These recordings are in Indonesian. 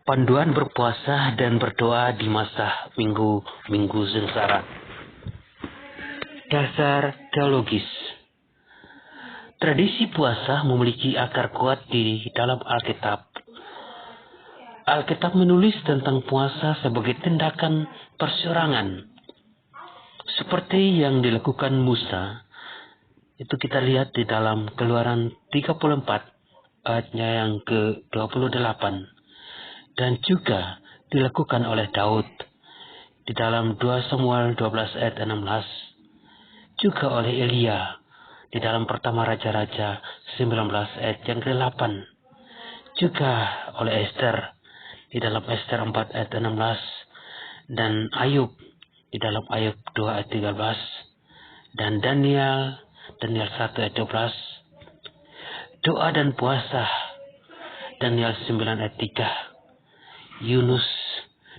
Panduan berpuasa dan berdoa di masa minggu sengsara. Dasar teologis. Tradisi puasa memiliki akar kuat di dalam Alkitab. Alkitab menulis tentang puasa sebagai tindakan perseorangan, seperti yang dilakukan Musa. Itu kita lihat di dalam Keluaran 34 ayatnya yang ke-28. Dan juga dilakukan oleh Daud di dalam 2 Samuel 12 ayat 16. Juga oleh Elia di dalam pertama Raja-Raja 19 ayat yang ke-8. Juga oleh Esther di dalam Esther 4 ayat 16. Dan Ayub di dalam Ayub 2 ayat 13. Dan Daniel 1 ayat 12. Doa dan puasa Daniel 9 ayat 3. Yunus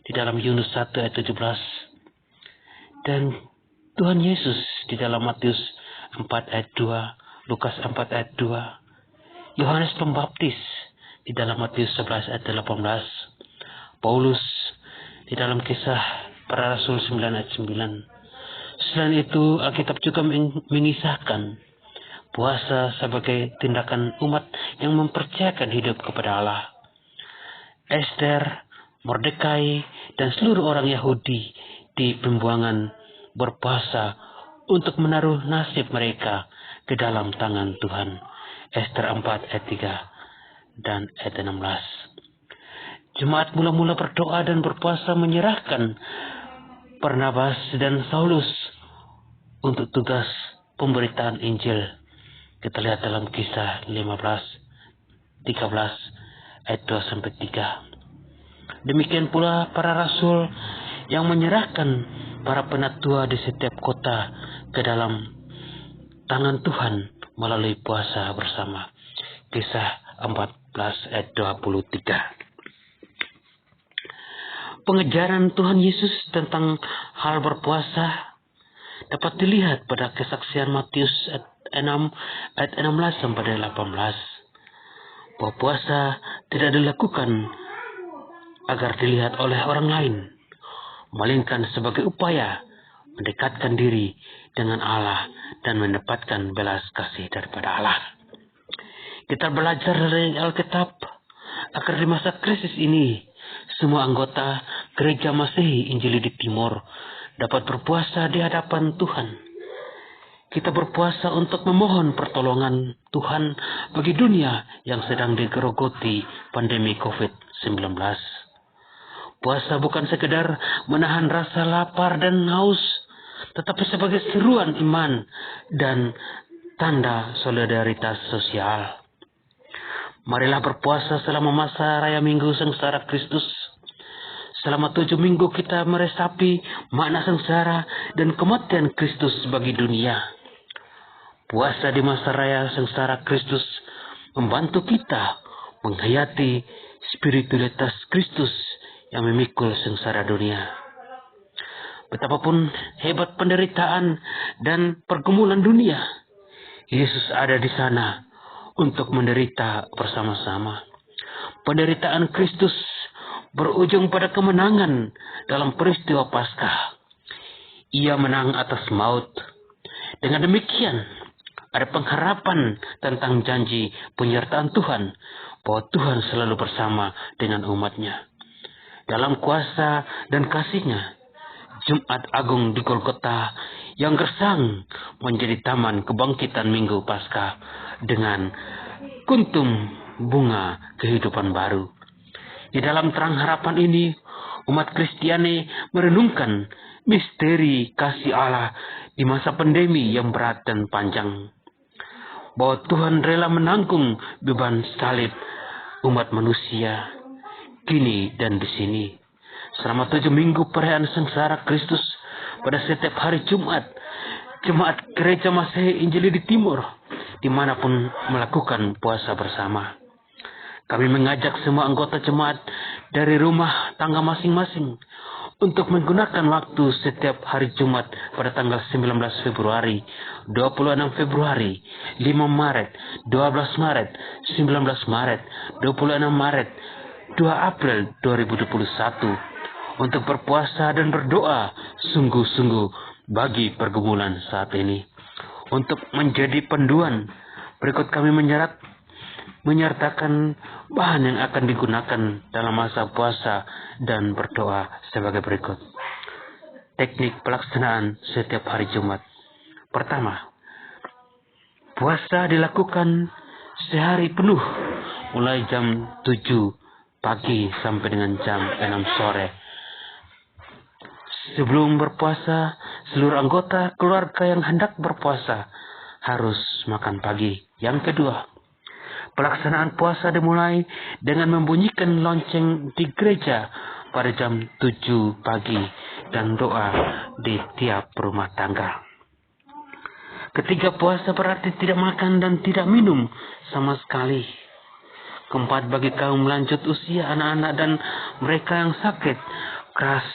di dalam Yunus 1 ayat 17. Dan Tuhan Yesus di dalam Matius 4 ayat 2, Lukas 4 ayat 2. Yohanes Pembaptis di dalam Matius 11 ayat 18. Paulus di dalam Kisah Para Rasul 9 ayat 9. Selain itu, Alkitab juga mengisahkan puasa sebagai tindakan umat yang mempercayakan hidup kepada Allah. Esther, Mordekai, dan seluruh orang Yahudi di pembuangan berpuasa untuk menaruh nasib mereka ke dalam tangan Tuhan. Esther 4 ayat 3 dan ayat 16. Jemaat mula-mula berdoa dan berpuasa menyerahkan Barnabas dan Saulus untuk tugas pemberitaan Injil. Kita lihat dalam Kisah 13 ayat 2-3. Demikian pula para rasul yang menyerahkan para penatua di setiap kota ke dalam tangan Tuhan melalui puasa bersama. Kisah 14 ayat 23. Pengejaran Tuhan Yesus tentang hal berpuasa dapat dilihat pada kesaksian Matius 6 ayat 16-18. Bahwa puasa tidak dilakukan agar dilihat oleh orang lain, melainkan sebagai upaya mendekatkan diri dengan Allah dan mendapatkan belas kasih daripada Allah. Kita belajar dari Alkitab agar di masa krisis ini semua anggota gereja Masehi Injili di Timur dapat berpuasa di hadapan Tuhan. Kita berpuasa untuk memohon pertolongan Tuhan bagi dunia yang sedang digerogoti pandemi COVID-19. Puasa bukan sekedar menahan rasa lapar dan haus, tetapi sebagai seruan iman dan tanda solidaritas sosial. Marilah berpuasa selama masa raya Minggu Sengsara Kristus. Selama 7 minggu kita meresapi makna sengsara dan kematian Kristus bagi dunia. Puasa di masa raya Sengsara Kristus membantu kita menghayati spiritualitas Kristus yang memikul sengsara dunia. Betapapun hebat penderitaan dan pergumulan dunia, Yesus ada di sana untuk menderita bersama-sama. Penderitaan Kristus berujung pada kemenangan dalam peristiwa Paskah. Ia menang atas maut. Dengan demikian, ada pengharapan tentang janji penyertaan Tuhan bahwa Tuhan selalu bersama dengan umatnya. Dalam kuasa dan kasih-Nya, Jumat Agung di Golgota yang gersang menjadi taman kebangkitan Minggu Paskah dengan kuntum bunga kehidupan baru. Di dalam terang harapan ini, umat Kristiani merenungkan misteri kasih Allah di masa pandemi yang berat dan panjang. Bahwa Tuhan rela menanggung beban salib umat manusia kini dan di sini. Selama 7 minggu perayaan sengsara Kristus, pada setiap hari Jumat, Jemaat Gereja Masehi Injili di Timur dimanapun melakukan puasa bersama. Kami mengajak semua anggota jemaat dari rumah tangga masing-masing untuk menggunakan waktu setiap hari Jumat pada tanggal 19 Februari, 26 Februari, 5 Maret, 12 Maret, 19 Maret, 26 Maret, 2 April 2021 untuk berpuasa dan berdoa sungguh-sungguh bagi pergumulan saat ini. Untuk menjadi panduan, berikut kami menyertakan bahan yang akan digunakan dalam masa puasa dan berdoa sebagai berikut. Teknik pelaksanaan setiap hari Jumat. Pertama, puasa dilakukan sehari penuh mulai jam 7 pagi sampai dengan jam 6 sore. Sebelum berpuasa, seluruh anggota keluarga yang hendak berpuasa harus makan pagi. Yang kedua, pelaksanaan puasa dimulai dengan membunyikan lonceng di gereja pada jam 7 pagi dan doa di tiap rumah tangga. Ketiga, puasa berarti tidak makan dan tidak minum sama sekali. Keempat, bagi kaum lanjut usia, anak-anak dan mereka yang sakit keras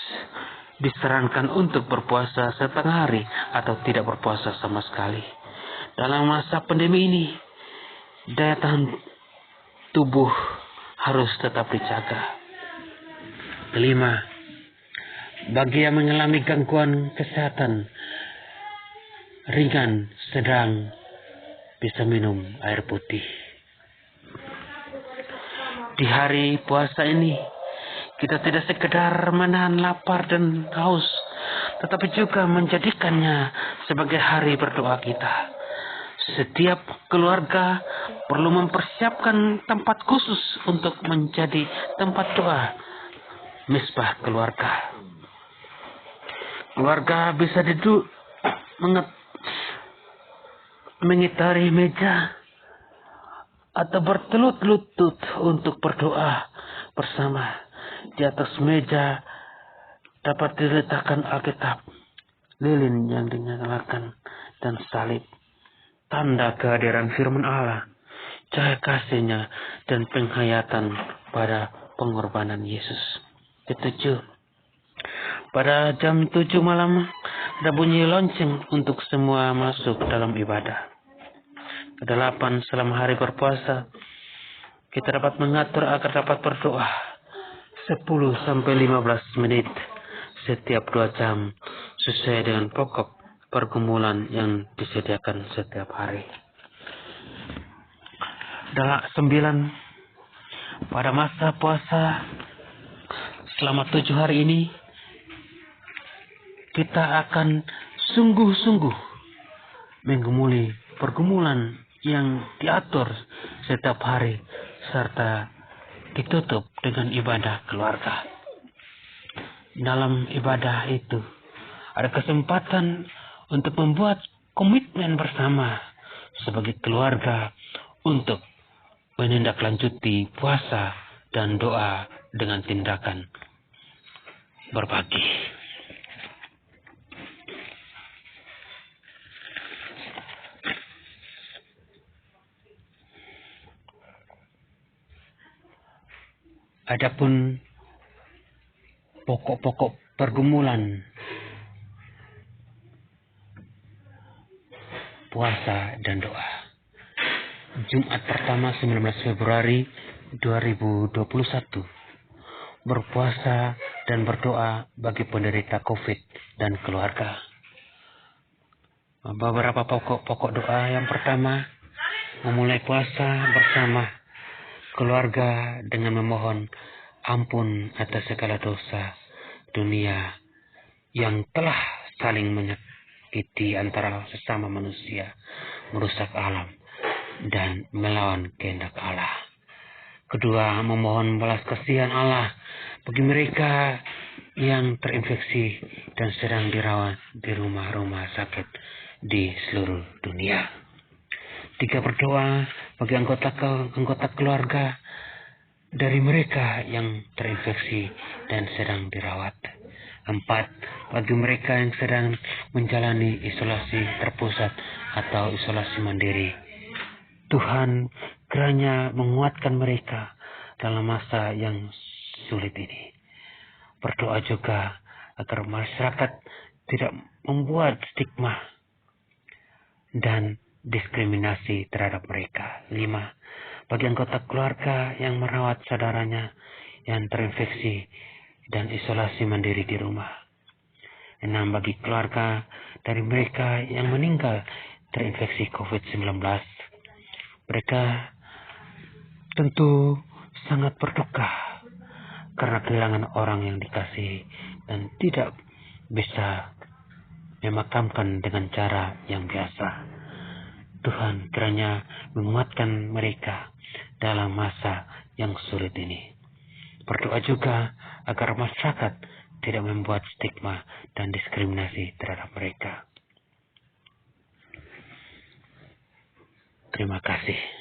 disarankan untuk berpuasa setengah hari atau tidak berpuasa sama sekali. Dalam masa pandemi ini, daya tahan tubuh harus tetap dijaga. Kelima, bagi yang mengalami gangguan kesehatan ringan, sedang, bisa minum air putih. Di hari puasa ini, kita tidak sekedar menahan lapar dan haus, tetapi juga menjadikannya sebagai hari berdoa kita. Setiap keluarga perlu mempersiapkan tempat khusus untuk menjadi tempat doa, misbah keluarga. Keluarga bisa duduk mengitari meja atau bertelut-lutut untuk berdoa bersama. Di atas meja dapat diletakkan Alkitab, lilin yang dinyalakan, dan salib, tanda kehadiran firman Allah, cahaya kasih-Nya, dan penghayatan pada pengorbanan Yesus. Ketujuh, pada jam 7 malam ada bunyi lonceng untuk semua masuk dalam ibadah. Kedelapan, selama hari berpuasa, kita dapat mengatur agar dapat berdoa 10-15 menit setiap 2 jam sesuai dengan pokok pergumulan yang disediakan setiap hari. 9, pada masa puasa selama 7 hari ini, kita akan sungguh-sungguh menggumuli pergumulan yang diatur setiap hari serta ditutup dengan ibadah keluarga. Dalam ibadah itu ada kesempatan untuk membuat komitmen bersama sebagai keluarga untuk menindaklanjuti puasa dan doa dengan tindakan berbagi. Adapun pokok-pokok pergumulan puasa dan doa. Jumat pertama 19 Februari 2021. Berpuasa dan berdoa bagi penderita COVID dan keluarga. Beberapa pokok doa. Yang pertama, memulai puasa bersama keluarga dengan memohon ampun atas segala dosa dunia yang telah saling menyakiti antara sesama manusia, merusak alam, dan melawan kehendak Allah. Kedua, memohon belas kasihan Allah bagi mereka yang terinfeksi dan sedang dirawat di rumah-rumah sakit di seluruh dunia. 3, berdoa bagi anggota keluarga dari mereka yang terinfeksi dan sedang dirawat. 4, bagi mereka yang sedang menjalani isolasi terpusat atau isolasi mandiri. Tuhan kiranya menguatkan mereka dalam masa yang sulit ini. Berdoa juga agar masyarakat tidak membuat stigma dan diskriminasi terhadap mereka. 5, bagi anggota keluarga yang merawat saudaranya yang terinfeksi dan isolasi mandiri di rumah. 6. Bagi keluarga dari mereka yang meninggal terinfeksi COVID-19. Mereka tentu sangat berduka karena kehilangan orang yang dikasihi dan tidak bisa memakamkan dengan cara yang biasa. Tuhan kiranya menguatkan mereka dalam masa yang sulit ini. Berdoa juga agar masyarakat tidak membuat stigma dan diskriminasi terhadap mereka. Terima kasih.